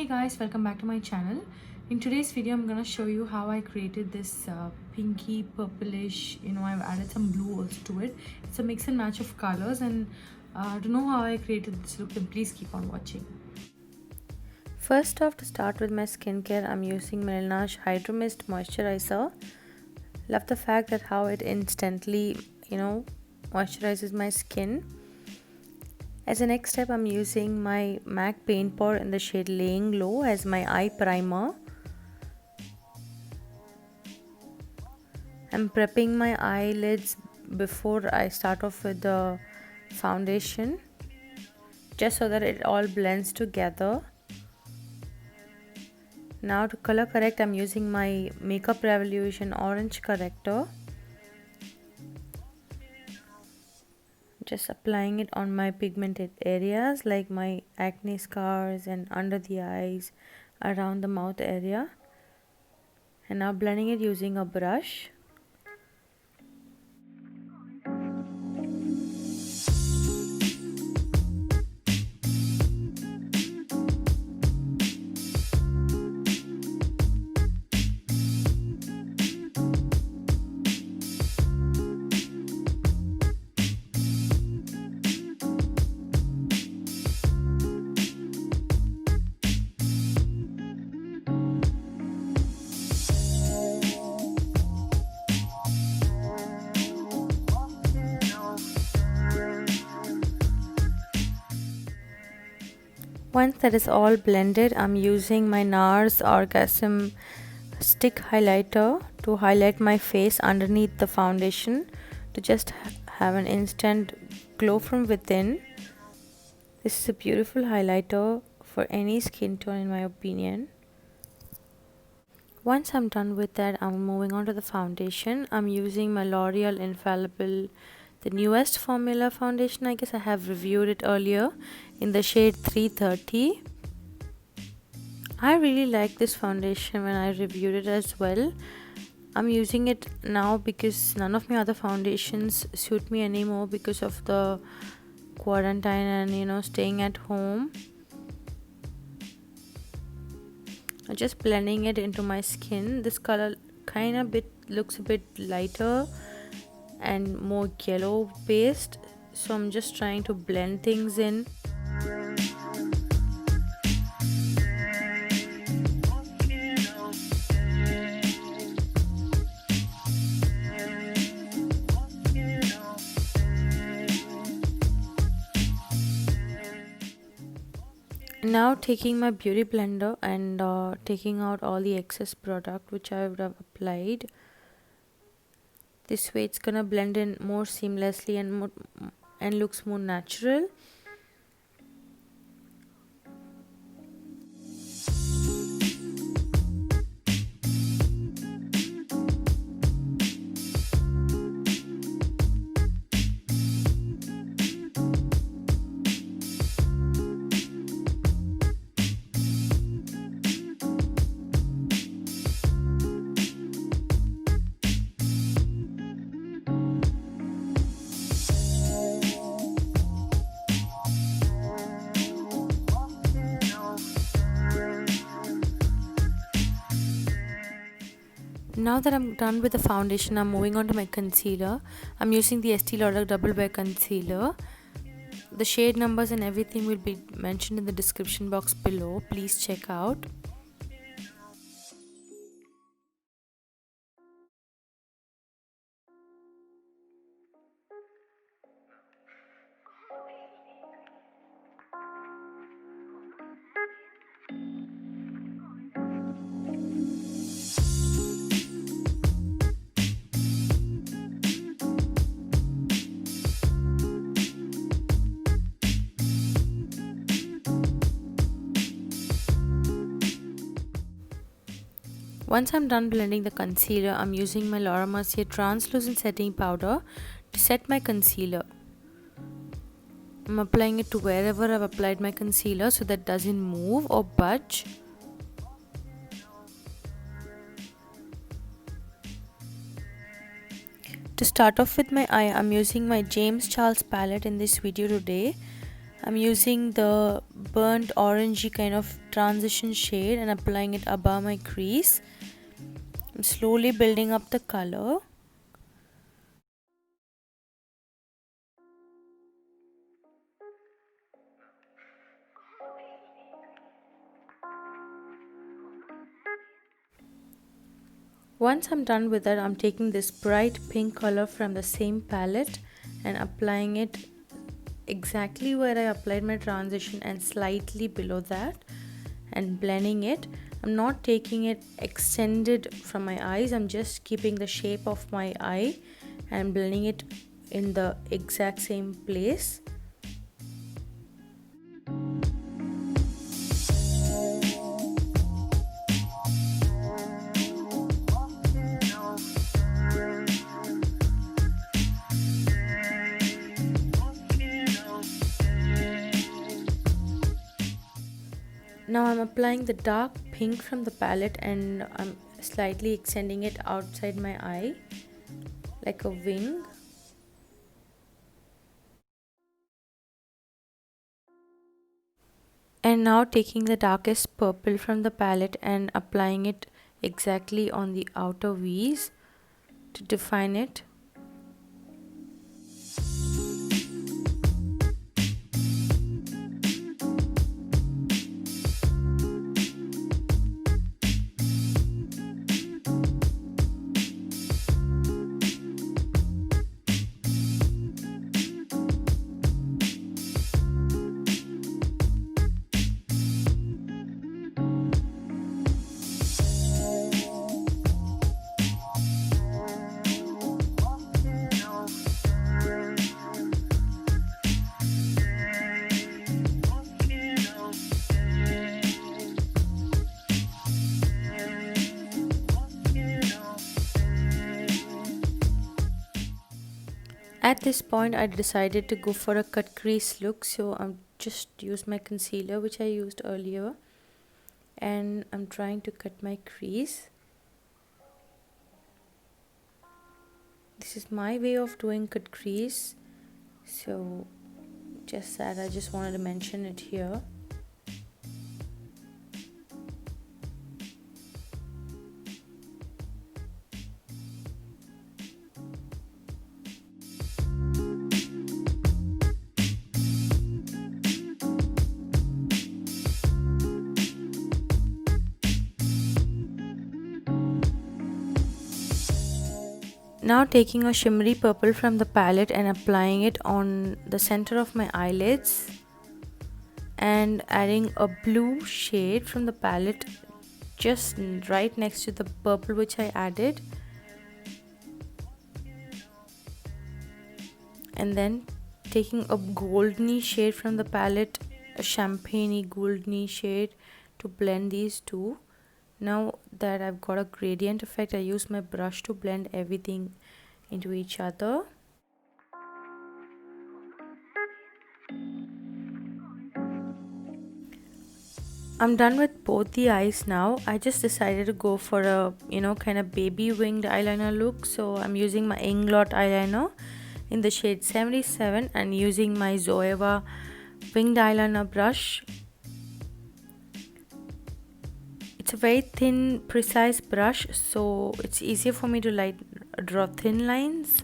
Hey guys, welcome back to my channel. In today's video I'm gonna show you how I created this pinky purplish, I've added some blue also to it. It's a mix and match of colors, and to know how I created this look, then please keep on watching. First off, to start with my skincare, I'm using Laneige Hydra Mist Moisturizer. Love the fact that how it instantly, moisturizes my skin. As a next step, I'm using my MAC Paint Pot in the shade Laying Low as my eye primer. I'm prepping my eyelids before I start off with the foundation, just so that it all blends together. Now to color correct, I'm using my Makeup Revolution Orange Corrector. Just applying it on my pigmented areas like my acne scars and under the eyes, around the mouth area. And now blending it using a brush. Once that is all blended, I'm using my NARS Orgasm stick highlighter to highlight my face underneath the foundation to just have an instant glow from within. This is a beautiful highlighter for any skin tone in my opinion. Once I'm done with that, I'm moving on to the foundation. I'm using my L'Oreal Infallible, the newest formula foundation. I guess I have reviewed it earlier in the shade 330. I really like this foundation when I reviewed it as well. I'm using it now because none of my other foundations suit me anymore because of the quarantine and staying at home. I'm just blending it into my skin. This color looks a bit lighter and more yellow based, so I'm just trying to blend things in. Now taking my beauty blender and taking out all the excess product which I would have applied. This way it's gonna blend in more seamlessly and looks more natural. Now that I'm done with the foundation, I'm moving on to my concealer. I'm using the Estée Lauder Double Wear Concealer. The shade numbers and everything will be mentioned in the description box below. Please check out. Once I'm done blending the concealer, I'm using my Laura Mercier translucent setting powder to set my concealer. I'm applying it to wherever I've applied my concealer so that it doesn't move or budge. To start off with my eye, I'm using my jamescharles palette in this video today. I'm using the burnt orangey kind of transition shade and applying it above my crease. I'm slowly building up the color. Once I'm done with that, I'm taking this bright pink color from the same palette and applying it exactly where I applied my transition and slightly below that, and blending it. I'm not taking it extended from my eyes, I'm just keeping the shape of my eye and blending it in the exact same place. Now I'm applying the dark pink from the palette and I'm slightly extending it outside my eye like a wing. And now taking the darkest purple from the palette and applying it exactly on the outer V's to define it. At this point I decided to go for a cut crease look, so I'm just use my concealer which I used earlier and I'm trying to cut my crease. This is my way of doing cut crease, so just that I just wanted to mention it here. Now taking a shimmery purple from the palette and applying it on the center of my eyelids and adding a blue shade from the palette just right next to the purple which I added, and then taking a goldeny shade from the palette, a champagne-y goldeny shade, to blend these two. Now that I've got a gradient effect, I use my brush to blend everything into each other. I'm done with both the eyes now. I just decided to go for a kind of baby winged eyeliner look, so I'm using my Inglot eyeliner in the shade 77 and using my Zoeva winged eyeliner brush. It's a very thin, precise brush, so it's easier for me to draw thin lines.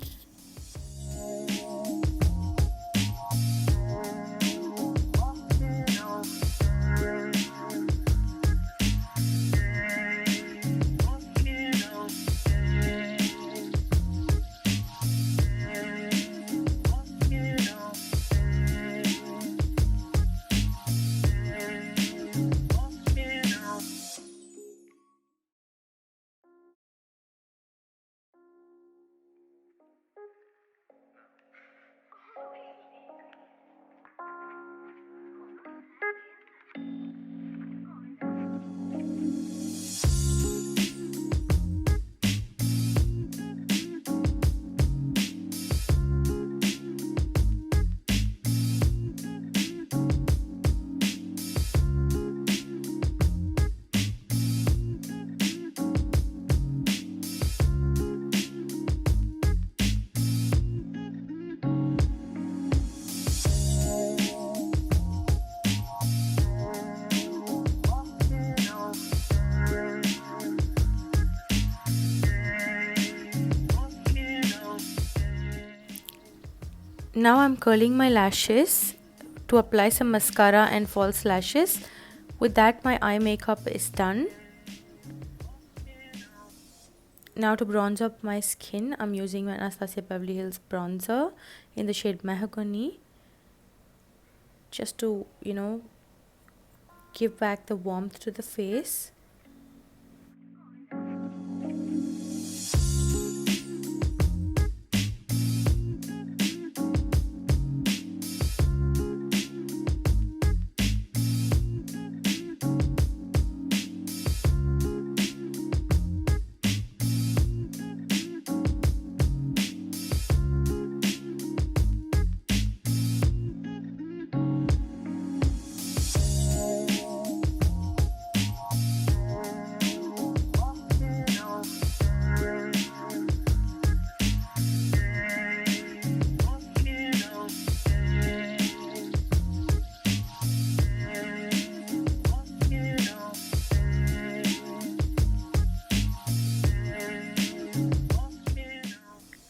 Now I'm curling my lashes to apply some mascara and false lashes. With that, my eye makeup is done. Now to bronze up my skin, I'm using my Anastasia Beverly Hills bronzer in the shade Mahogany, just to, give back the warmth to the face.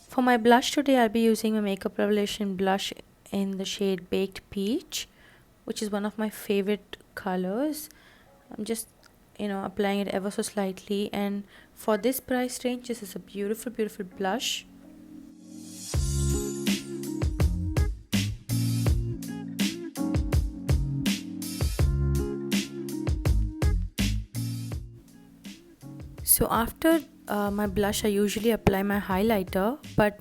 For my blush today, I'll be using my Makeup Revolution blush in the shade Baked Peach, which is one of my favorite colors. I'm just, applying it ever so slightly, and for this price range, this is a beautiful, beautiful blush. So after my blush, I usually apply my highlighter, but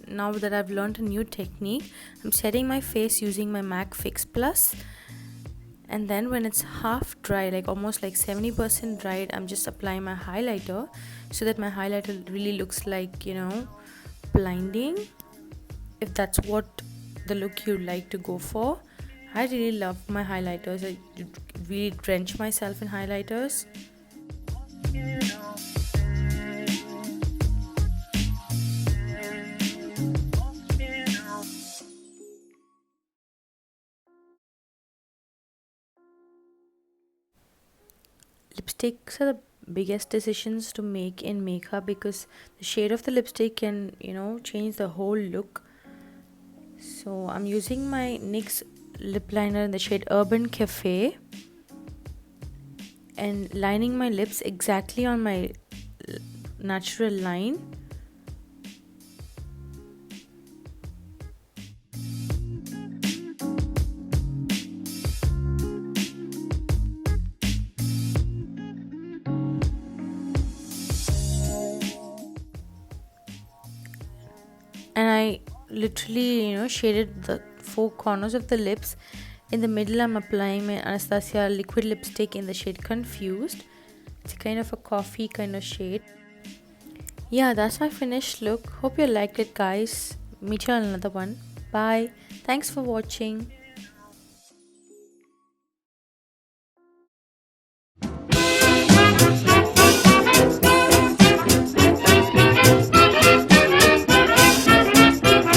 now that I've learned a new technique, I'm setting my face using my MAC Fix Plus, and then when it's half dry, like almost like 70% dried, I'm just applying my highlighter so that my highlighter really looks like, blinding, if that's what the look you like to go for. I really love my highlighters. I really drench myself in highlighters. Lipsticks are the biggest decisions to make in makeup because the shade of the lipstick can, change the whole look. So I'm using my NYX lip liner in the shade Urban Cafe and lining my lips exactly on my natural line. And I literally, shaded the four corners of the lips. In the middle, I'm applying my Anastasia liquid lipstick in the shade Confused. It's kind of a coffee kind of shade. Yeah, that's my finished look. Hope you liked it, guys. Meet you on another one. Bye. Thanks for watching.